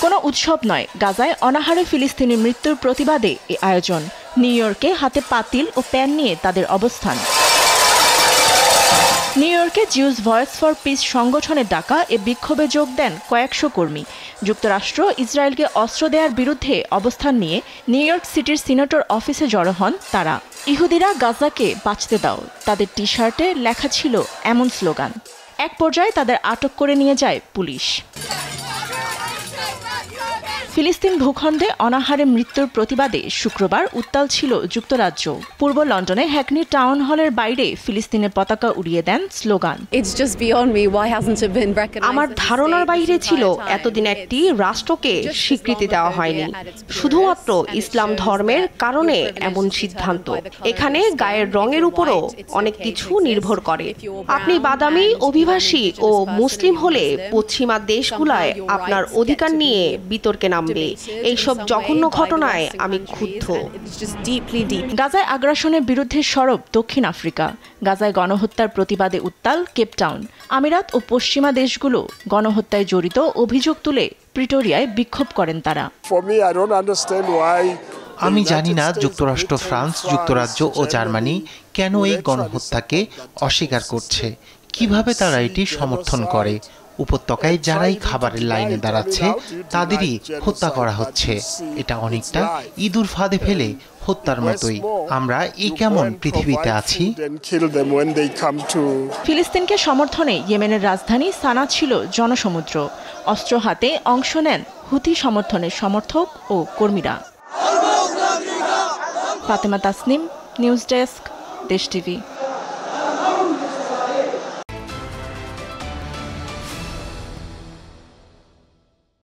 কোনো উৎসব নয়, গাজায় অনাহারে ফিলিস্তিনি মৃত্যুর প্রতিবাদে এই আয়োজন। নিউ ইয়র্কে হাতে পাতিল ও প্যান নিয়ে তাদের অবস্থান। নিউ ইয়র্কে জিউস ভয়েস ফর পিস সংগঠনের ডাকা এ বিক্ষোভে যোগ দেন কয়েকশো কর্মী। যুক্তরাষ্ট্র ইসরায়েলকে অস্ত্র দেওয়ার বিরুদ্ধে অবস্থান নিয়ে নিউ ইয়র্ক সিটির সিনেটর অফিসে জড়ো হন তারা। ইহুদিরা গাজাকে বাঁচতে দাও, তাদের টি শার্টে লেখা ছিল এমন স্লোগান। এক পর্যায়ে তাদের আটক করে নিয়ে যায় পুলিশ। ফিলিস্তিন ভূখণ্ডে অনাহারে মৃত্যুর প্রতিবাদে শুক্রবার উত্তাল ছিল যুক্তরাজ্য। পূর্ব লন্ডনে হ্যাকনি টাউন হলের বাইরে ফিলিস্তিনের পতাকা উড়িয়ে দেন স্লোগান। আমার ধারণার বাইরে ছিল এতদিন একটি রাষ্ট্রকে স্বীকৃতি দেওয়া হয়নি। শুধুমাত্র ইসলাম ধর্মের কারণে এমন সিদ্ধান্ত। এখানে গায়ের রঙের উপরও অনেক কিছু নির্ভর করে। আপনি বাদামি, অভিবাসী ও মুসলিম হলে পশ্চিমা দেশগুলায় আপনার অধিকার নিয়ে বিতর্কে নাম। এইসব জঘন্য ঘটনায় আমি ক্ষুব্ধ। গাজায় আগ্রাসনের বিরুদ্ধে সরব দক্ষিণ আফ্রিকা। গাজায় গণহত্যার প্রতিবাদে উত্তাল কেপটাউন। আমিরাত ও পশ্চিমা দেশগুলো গণহত্যায় জড়িত অভিযোগ তুলে প্রিটোরিয়ায় বিক্ষোভ করেন তারা। আমি জানি না যুক্তরাষ্ট্র, ফ্রান্স, যুক্তরাজ্য ও জার্মানি কেন এই গণহত্যাকে অস্বীকার করছে। কিভাবে তারা এটি সমর্থন করে? উপত্যকায় যারাই খাবারের লাইনে দাঁড়াচ্ছে তাদেরই হত্যা করা হচ্ছে। এটা অনেকটা ইঁদুর ফাঁদে ফেলে হত্যার মতোই। আমরা এই কেমন পৃথিবীতে আছি? ফিলিস্তিনকে সমর্থনে ইয়েমেনের রাজধানী সানা ছিল জনসমুদ্র। অস্ত্র হাতে অংশ নেন হুথি সমর্থনের সমর্থক ও কর্মীরা। ফাতেমা তাসনিম, নিউজ ডেস্ক, দেশ টিভি।